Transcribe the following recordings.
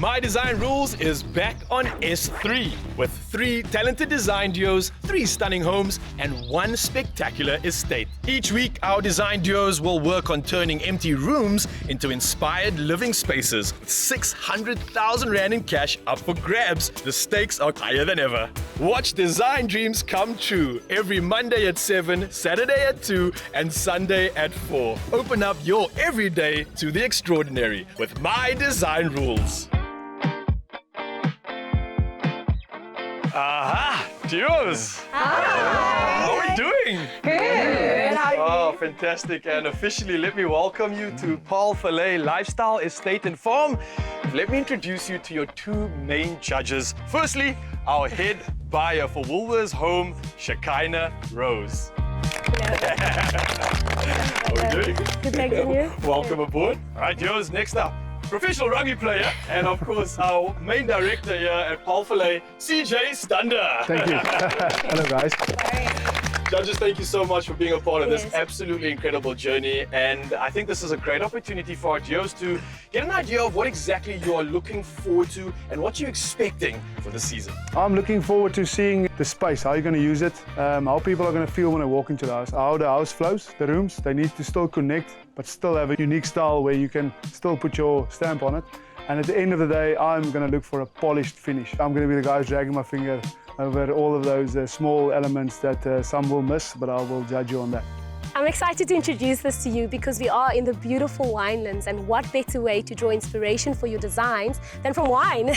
My Design Rules is back on S3 with 3 talented design duos, 3 stunning homes, and 1 spectacular estate. Each week, our design duos will work on turning empty rooms into inspired living spaces with 600,000 Rand in cash up for grabs. The stakes are higher than ever. Watch Design Dreams Come True every Monday at 7, Saturday at 2, and Sunday at 4. Open up your everyday to the extraordinary with My Design Rules. Aha! Duos! Hi! How are we doing? Good. How are you? Oh, fantastic. And officially, let me welcome you to Paul Filet Lifestyle Estate and Farm. Let me introduce you to your 2 main judges. Firstly, our head buyer for Woolworths Home, Shekinah Rose. How are we doing? Good, thanks, and you? Welcome aboard. All right, Duos, next up. Professional rugby player, and of course, our main director here at Paul Filet, CJ Stander. Thank you. Hello, guys. Judges, thank you so much for being a part of this absolutely incredible journey. And I think this is a great opportunity for our duos to get an idea of what exactly you are looking forward to and what you're expecting for the season. I'm looking forward to seeing the space, how you're going to use it, how people are going to feel when they walk into the house, how the house flows, the rooms. They need to still connect, but still have a unique style where you can still put your stamp on it. And at the end of the day, I'm going to look for a polished finish. I'm going to be the guy who's dragging my finger over all of those small elements that some will miss, but I will judge you on that. I'm excited to introduce this to you because we are in the beautiful winelands, and what better way to draw inspiration for your designs than from wine.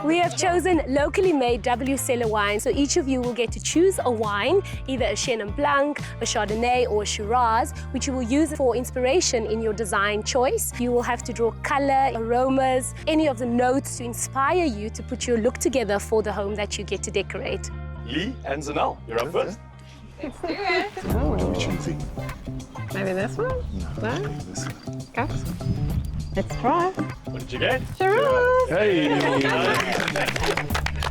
We have chosen locally made W cellar wine, so each of you will get to choose a wine, either a Chenin Blanc, a Chardonnay or a Shiraz, which you will use for inspiration in your design choice. You will have to draw color, aromas, any of the notes to inspire you to put your look together for the home that you get to decorate. Lee and Zanel, you're up first. Let's do it. What are we choosing? Maybe this one? No? This one. Okay. Let's try. What did you get? Shiraz. Hey!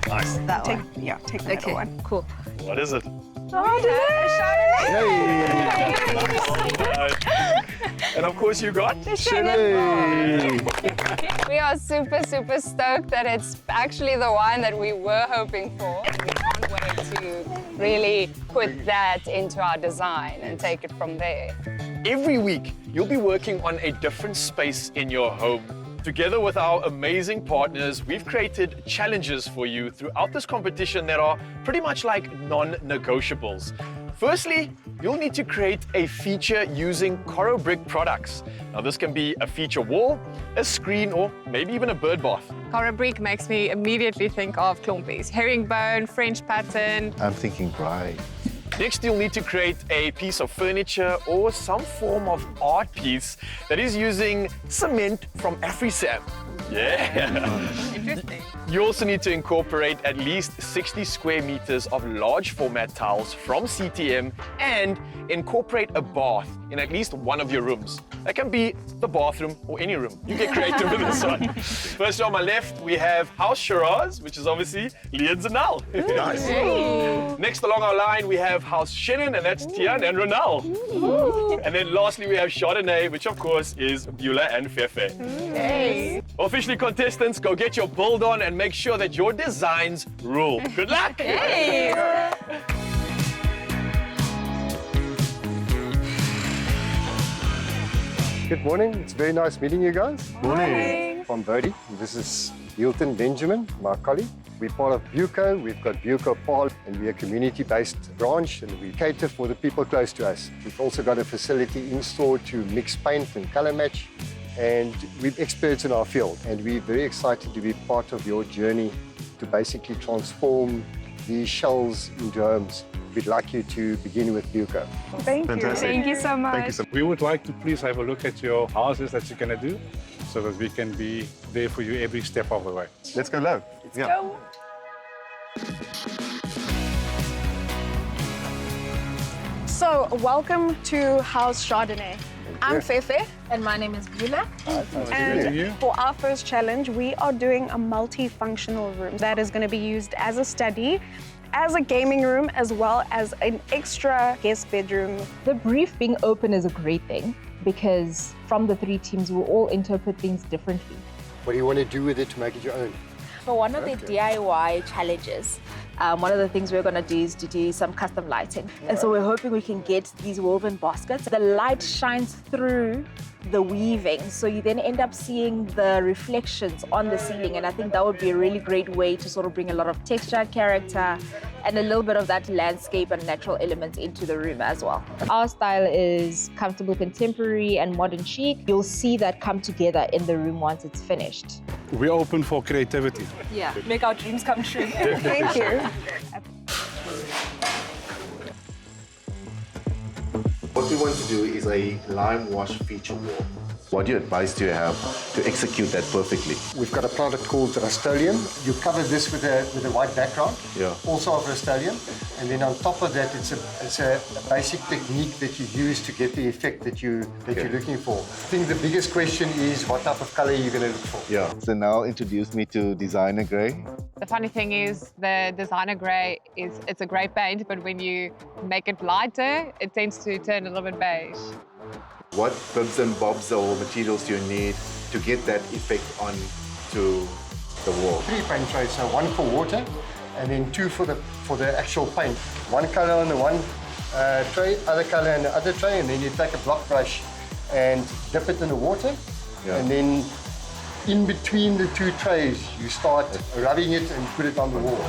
Nice. That one. Take the middle one. Cool. What is it? Oh, And of course you got? We are super stoked that it's actually the wine that we were hoping for. We can't wait to really put that into our design and take it from there. Every week, you'll be working on a different space in your home. Together with our amazing partners, we've created challenges for you throughout this competition that are pretty much like non-negotiables. Firstly, you'll need to create a feature using Coro Brick products. Now, this can be a feature wall, a screen, or maybe even a bird bath. Coro Brick makes me immediately think of klompies. Herringbone, French pattern. I'm thinking braai. Next, you'll need to create a piece of furniture or some form of art piece that is using cement from AfriSam. Yeah. Interesting. You also need to incorporate at least 60 square meters of large format tiles from CTM and incorporate a bath in at least one of your rooms. That can be the bathroom or any room. You get creative with this one. First on my left, we have House Shiraz, which is obviously Lee and Zanel. Nice. Next along our line, we have House Chenin, and that's Tian and Ronald. And then lastly, we have Chardonnay, which of course is Beulah and Fefe. Hey. Officially, contestants, go get your build on and make sure that your designs rule. Good luck! Hey. Good morning. It's very nice meeting you guys. Morning. From Bodie. This is Hilton Benjamin, my colleague. We're part of Buco. We've got Buco Paul, and we're a community-based branch, and we cater for the people close to us. We've also got a facility in-store to mix paint and color match, and we're experts in our field, and we're very excited to be part of your journey to basically transform these shells into homes. We'd like you to begin with Buco. Thank you. Fantastic. Thank you so much. Thank you so much. We would like to please have a look at your houses that you're going to do so that we can be there for you every step of the way. Let's go low. Go. So, welcome to House Chardonnay. I'm Fefe. And my name is Beulah. And for our first challenge, we are doing a multifunctional room that is going to be used as a study, as a gaming room, as well as an extra guest bedroom. The brief being open is a great thing because from the 3 teams, we'll all interpret things differently. What do you want to do with it to make it your own? For one of the DIY challenges, one of the things we're going to do is to do some custom lighting. And so we're hoping we can get these woven baskets. The light shines through the weaving, so you then end up seeing the reflections on the ceiling, and I think that would be a really great way to sort of bring a lot of texture, character, and a little bit of that landscape and natural elements into the room as well. Our style is comfortable, contemporary, and modern chic. You'll see that come together in the room once it's finished. We're open for creativity. Yeah, make our dreams come true. Thank you. What we want to do is a lime wash feature wall. What advice do you have to execute that perfectly? We've got a product called Rust-Oleum. You cover this with a white background, also of Rust-Oleum, and then on top of that, it's a basic technique that you use to get the effect that you're looking for. I think the biggest question is what type of color you're going to look for. Yeah. So now introduce me to designer grey. The funny thing is the designer grey it's a grey paint, but when you make it lighter, it tends to turn a little bit beige. What bibs and bobs or materials do you need to get that effect onto the wall? 3 paint trays, so 1 for water, and then 2 for the actual paint. 1 color on the one tray, other color in the other tray, and then you take a block brush and dip it in the water, and then in between the 2 trays, you start rubbing it and put it on the wall.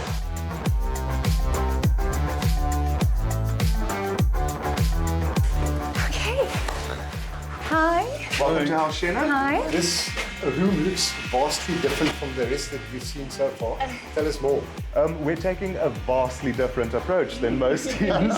Hi. Welcome to House Shannon. Hi. This room looks vastly different from the rest that we've seen so far. Tell us more. We're taking a vastly different approach than most teams.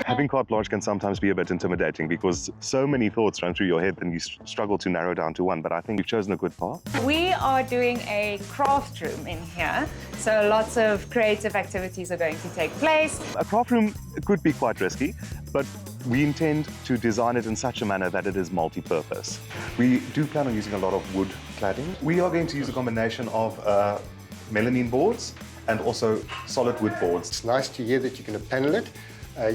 Having carte blanche can sometimes be a bit intimidating because so many thoughts run through your head and you struggle to narrow down to one, but I think you've chosen a good path. We are doing a craft room in here, so lots of creative activities are going to take place. A craft room could be quite risky, but we intend to design it in such a manner that it is multi-purpose. We do plan on using a lot of wood cladding. We are going to use a combination of melamine boards and also solid wood boards. It's nice to hear that you're going to panel it.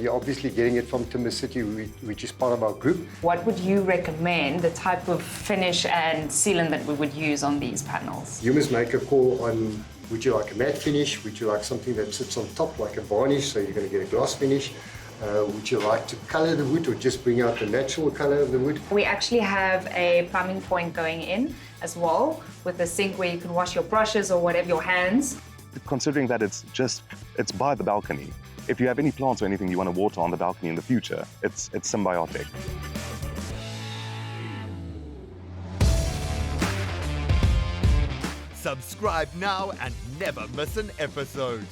You're obviously getting it from Timber City, which is part of our group. What would you recommend, the type of finish and sealant that we would use on these panels? You must make a call on, would you like a matte finish? Would you like something that sits on top like a varnish, so you're going to get a gloss finish? Would you like to color the wood or just bring out the natural color of the wood? We actually have a plumbing point going in as well, with a sink where you can wash your brushes or whatever, your hands. Considering that it's by the balcony, if you have any plants or anything you want to water on the balcony in the future, it's symbiotic. Subscribe now and never miss an episode.